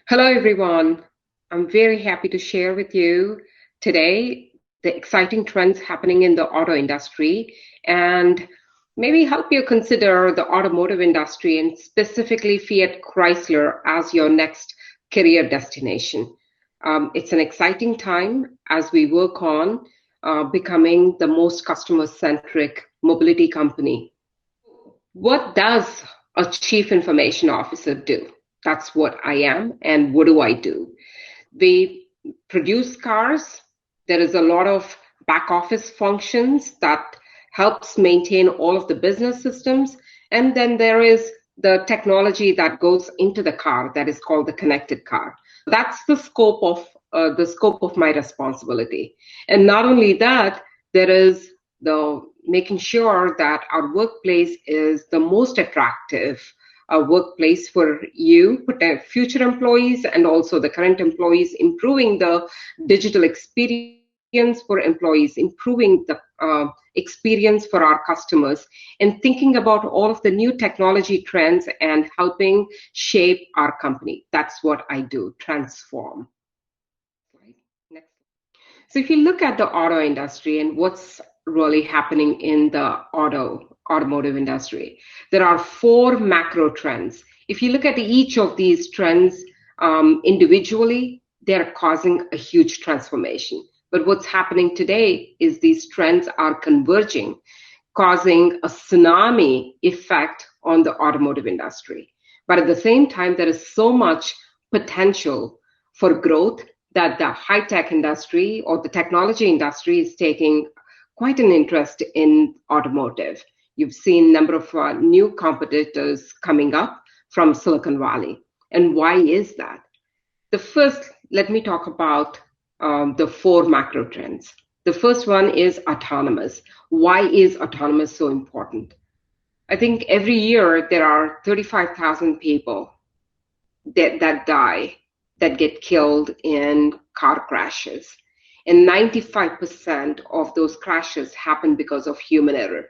Hello, everyone. I'm very happy to share with you today the exciting trends happening in the auto industry and maybe help you consider the automotive industry and specifically Fiat Chrysler as your next career destination. It's an exciting time as we work on becoming the most customer centric mobility company. What does a chief information officer do? That's what I am, and what do I do? We produce cars. There is a lot of back office functions that helps maintain all of the business systems. And then there is the technology that goes into the car that is called the connected car. That's the scope of my responsibility. And not only that, there is the making sure that our workplace is the most attractive workplace for you, future employees, and also the current employees, improving the digital experience for employees, improving the experience for our customers, and thinking about all of the new technology trends and helping shape our company. That's what I do, transform. Right. Next. So if you look at the auto industry and what's really happening in the automotive industry, there are four macro trends. If you look at each of these trends individually, they're causing a huge transformation. But what's happening today is these trends are converging, causing a tsunami effect on the automotive industry. But at the same time, there is so much potential for growth that the high-tech industry or the technology industry is taking quite an interest in automotive. You've seen a number of new competitors coming up from Silicon Valley. And why is that? The first, let me talk about the four macro trends. The first one is autonomous. Why is autonomous so important? I think every year there are 35,000 people that die, that get killed in car crashes. And 95% of those crashes happen because of human error.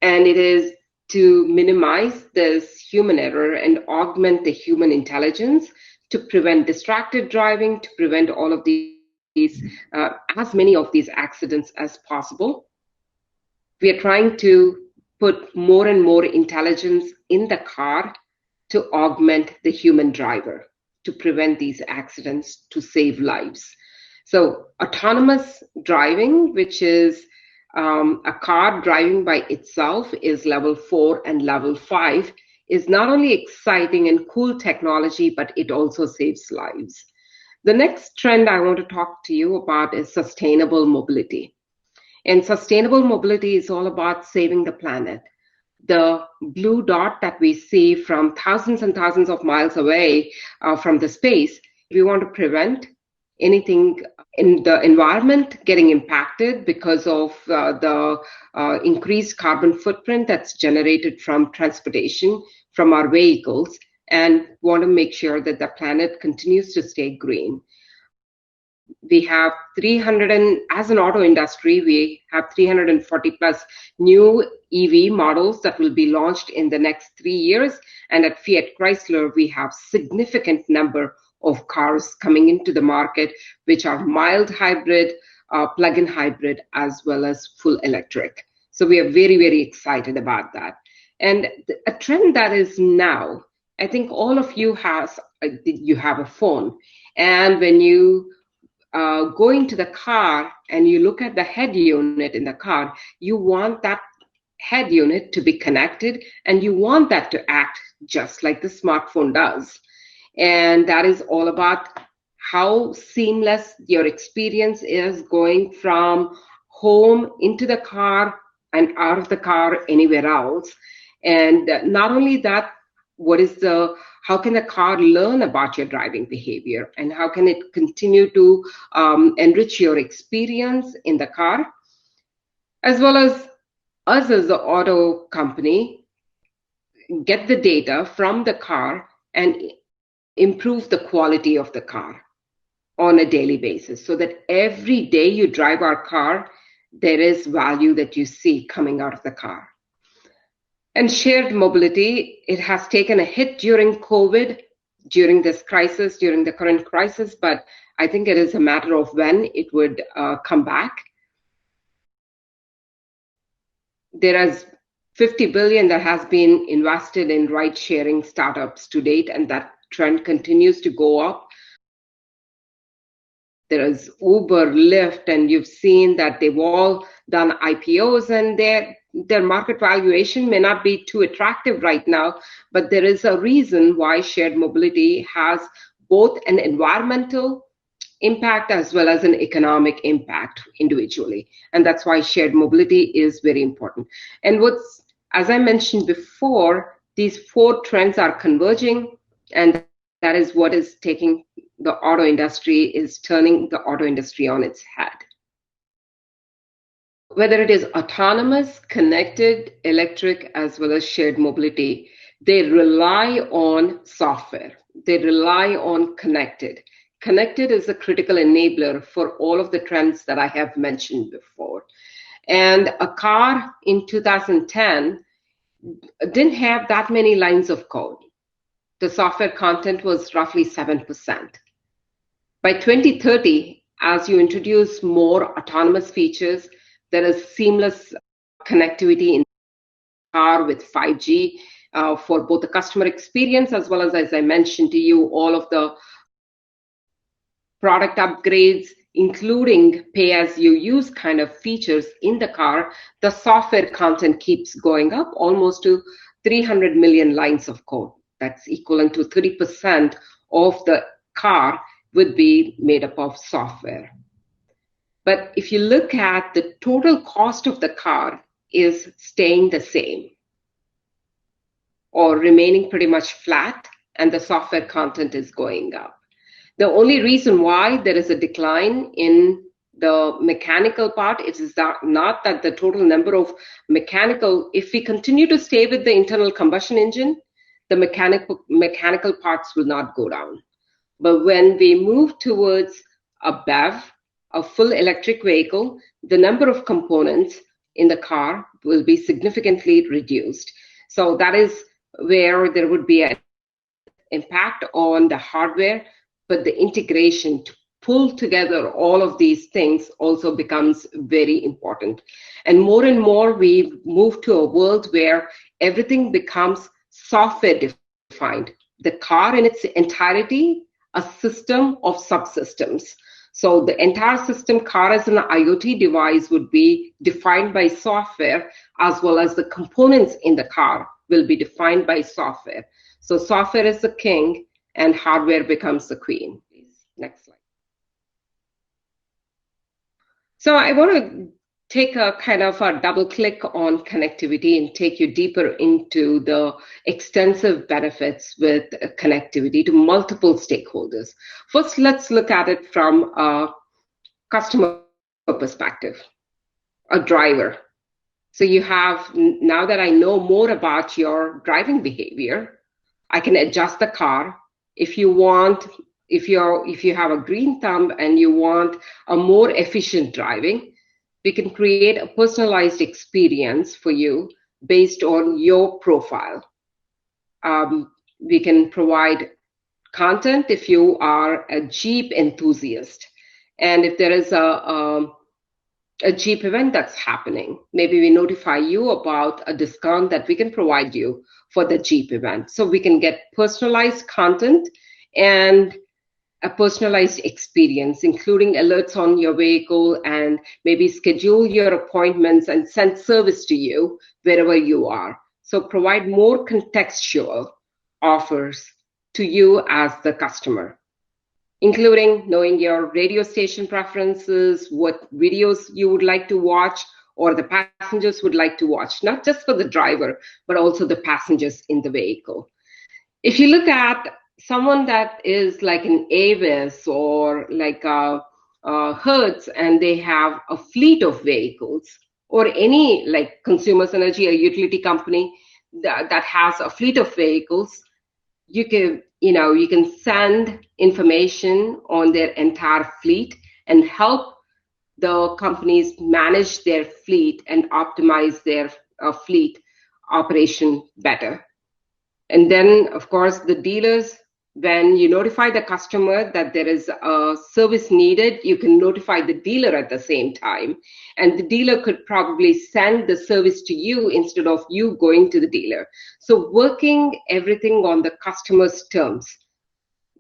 And it is to minimize this human error and augment the human intelligence to prevent distracted driving, to prevent all of these, as many of these accidents as possible. We are trying to put more and more intelligence in the car to augment the human driver, to prevent these accidents, to save lives. So autonomous driving, which is a car driving by itself, is level 4 and level 5, is not only exciting and cool technology, but it also saves lives. The next trend I want to talk to you about is sustainable mobility. And sustainable mobility is all about saving the planet. The blue dot that we see from thousands and thousands of miles away from the space, we want to prevent anything in the environment getting impacted because of the increased carbon footprint that's generated from transportation, from our vehicles, and want to make sure that the planet continues to stay green. We have 300, and as an auto industry, we have 340 plus new EV models that will be launched in the next 3 years. And at Fiat Chrysler, we have significant number of cars coming into the market, which are mild hybrid, plug-in hybrid, as well as full electric. So we are very, very excited about that. And a trend that is now, I think all of you have a phone. And when you go into the car and you look at the head unit in the car, you want that head unit to be connected and you want that to act just like the smartphone does. And that is all about how seamless your experience is going from home into the car and out of the car anywhere else. And not only that, how can the car learn about your driving behavior and how can it continue to enrich your experience in the car, as well as us as the auto company get the data from the car and improve the quality of the car on a daily basis so that every day you drive our car, there is value that you see coming out of the car. And shared mobility, it has taken a hit during COVID. during this crisis, during the current crisis, but I think it is a matter of when it would come back. There is 50 billion that has been invested in ride-sharing startups to date, and that trend continues to go up. There is Uber, Lyft, and you've seen that they've all done IPOs, and their market valuation may not be too attractive right now, but there is a reason why shared mobility has both an environmental impact as well as an economic impact individually. And that's why shared mobility is very important. And as I mentioned before, these four trends are converging, and that is what is taking the auto industry, is turning the auto industry on its head. Whether it is autonomous, connected, electric, as well as shared mobility, they rely on software. They rely on connected. Connected is a critical enabler for all of the trends that I have mentioned before. And a car in 2010 didn't have that many lines of code. The software content was roughly 7%. By 2030, as you introduce more autonomous features, there is seamless connectivity in the car with 5G for both the customer experience as well as I mentioned to you, all of the product upgrades, including pay-as-you-use kind of features in the car. The software content keeps going up almost to 300 million lines of code. That's equivalent to 30% of the car would be made up of software. But if you look at the total cost of the car is staying the same or remaining pretty much flat, and the software content is going up. The only reason why there is a decline in the mechanical part is not that the total number of mechanical, if we continue to stay with the internal combustion engine, the mechanical parts will not go down. But when we move towards a BEV, a full electric vehicle, the number of components in the car will be significantly reduced. So that is where there would be an impact on the hardware, but the integration to pull together all of these things also becomes very important. And more we move to a world where everything becomes software defined. The car in its entirety, a system of subsystems. So the entire system, car as an IoT device, would be defined by software, as well as the components in the car will be defined by software. So software is the king and hardware becomes the queen. Please, next slide. So I want to take a kind of a double click on connectivity and take you deeper into the extensive benefits with connectivity to multiple stakeholders. First, let's look at it from a customer perspective, a driver. So you have, now that I know more about your driving behavior, I can adjust the car. If you want, if you have a green thumb and you want a more efficient driving, we can create a personalized experience for you based on your profile. We can provide content if you are a Jeep enthusiast. And if there is a Jeep event that's happening, maybe we notify you about a discount that we can provide you for the Jeep event. So we can get personalized content and a personalized experience, including alerts on your vehicle, and maybe schedule your appointments and send service to you wherever you are. So provide more contextual offers to you as the customer, including knowing your radio station preferences, what videos you would like to watch or the passengers would like to watch, not just for the driver, but also the passengers in the vehicle. If you look at someone that is like an Avis or like a Hertz, and they have a fleet of vehicles, or any like Consumers Energy, a utility company that has a fleet of vehicles, you can send information on their entire fleet and help the companies manage their fleet and optimize their fleet operation better. And then, of course, the dealers When you notify the customer that there is a service needed, you can notify the dealer at the same time. And the dealer could probably send the service to you instead of you going to the dealer. So working everything on the customer's terms.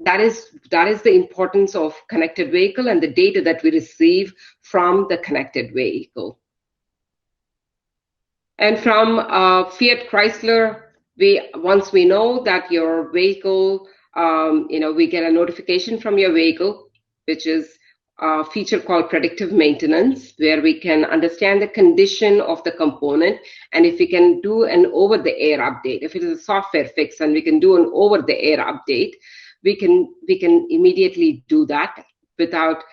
That is the importance of connected vehicle and the data that we receive from the connected vehicle. And from Fiat Chrysler, once we know that your vehicle, we get a notification from your vehicle, which is a feature called predictive maintenance, where we can understand the condition of the component, and if we can do an over-the-air update, if it is a software fix and we can do an over-the-air update, we can immediately do that without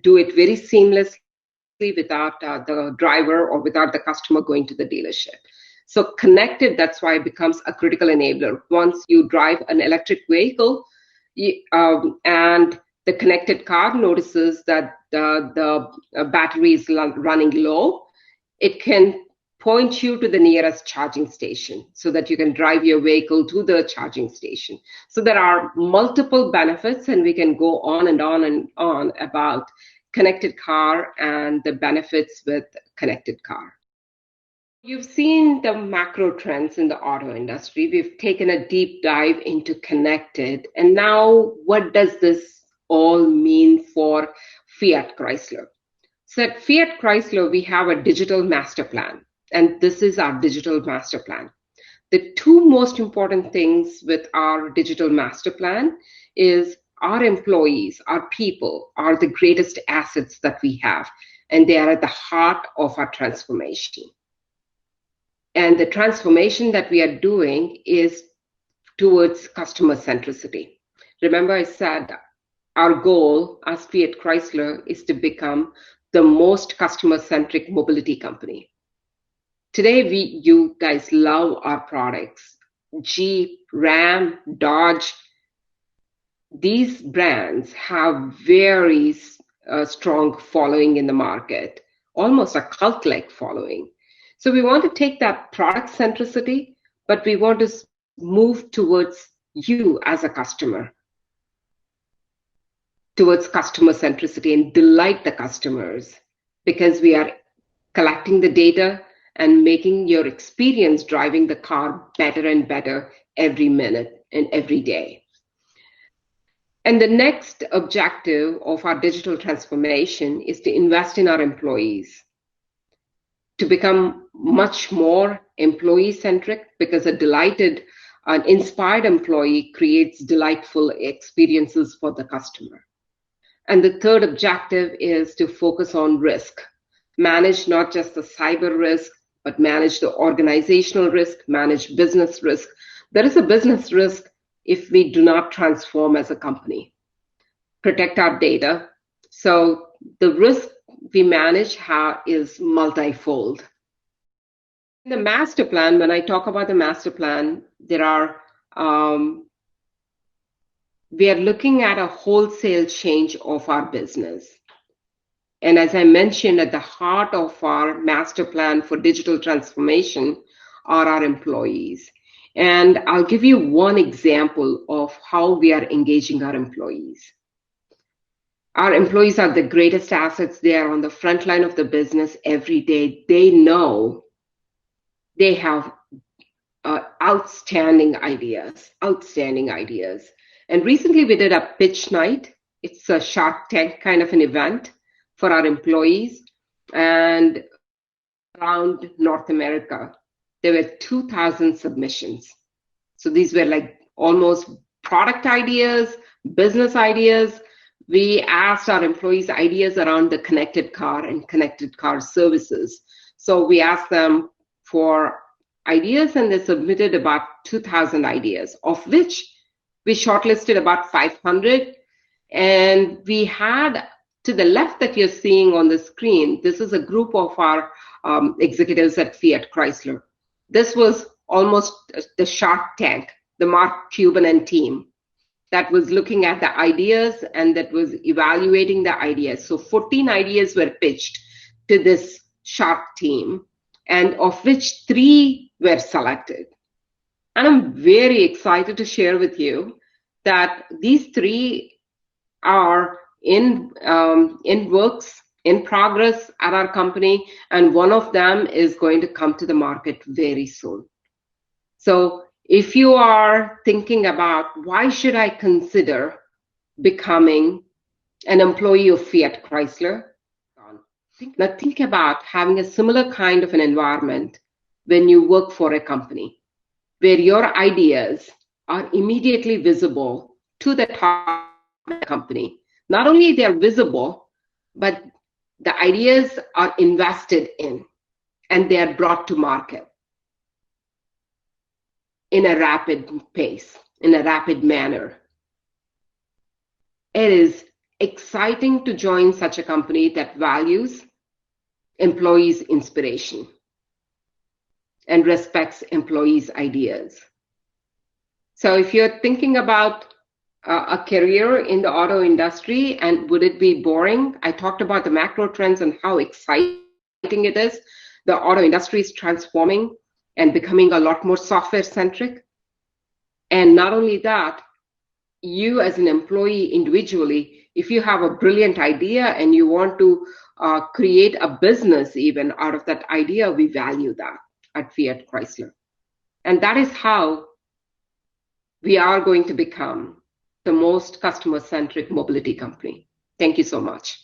do it very seamlessly without the driver or without the customer going to the dealership. So connected, that's why it becomes a critical enabler. Once you drive an electric vehicle and the connected car notices that the battery is running low, it can point you to the nearest charging station so that you can drive your vehicle to the charging station. So there are multiple benefits, and we can go on and on and on about connected car and the benefits with connected car. You've seen the macro trends in the auto industry. We've taken a deep dive into connected. And now what does this all mean for Fiat Chrysler? So at Fiat Chrysler, we have a digital master plan. And this is our digital master plan. The two most important things with our digital master plan is our employees, our people, are the greatest assets that we have, and they are at the heart of our transformation. And the transformation that we are doing is towards customer centricity. Remember, I said our goal as Fiat Chrysler is to become the most customer-centric mobility company. Today, you guys love our products. Jeep, Ram, Dodge, these brands have very strong following in the market, almost a cult-like following. So we want to take that product centricity, but we want to move towards you as a customer, towards customer centricity and delight the customers, because we are collecting the data and making your experience driving the car better and better every minute and every day. And the next objective of our digital transformation is to invest in our employees, to become much more employee-centric, because a delighted, an inspired employee creates delightful experiences for the customer. And the third objective is to focus on risk, manage not just the cyber risk, but manage the organizational risk, manage business risk. There is a business risk if we do not transform as a company, protect our data. So the risk we manage is multifold. In the master plan, when I talk about the master plan, there are we are looking at a wholesale change of our business. And as I mentioned, at the heart of our master plan for digital transformation are our employees. And I'll give you one example of how we are engaging our employees. Our employees are the greatest assets. They are on the front line of the business every day. They know they have outstanding ideas. And recently we did a pitch night. It's a Shark Tank kind of an event for our employees. And around North America, there were 2,000 submissions. So these were like almost product ideas, business ideas. We asked our employees ideas around the connected car and connected car services. So we asked them for ideas, and they submitted about 2,000 ideas, of which we shortlisted about 500. And we had, to the left that you're seeing on the screen, this is a group of our executives at Fiat Chrysler. This was almost the Shark Tank, the Mark Cuban and team that was looking at the ideas and that was evaluating the ideas. So 14 ideas were pitched to this Shark team, and of which 3 were selected. And I'm very excited to share with you that these three are in works, in progress at our company, and one of them is going to come to the market very soon. So if you are thinking about why should I consider becoming an employee of Fiat Chrysler, now think about having a similar kind of an environment when you work for a company where your ideas are immediately visible to the top of the company. Not only they are visible, but the ideas are invested in and they are brought to market in a rapid pace, in a rapid manner. It is exciting to join such a company that values employees' inspiration and respects employees' ideas. So if you're thinking about a career in the auto industry and would it be boring? I talked about the macro trends and how exciting it is. The auto industry is transforming and becoming a lot more software-centric. And not only that, you as an employee individually, if you have a brilliant idea and you want to create a business even out of that idea, we value that at Fiat Chrysler. And that is how we are going to become the most customer-centric mobility company. Thank you so much.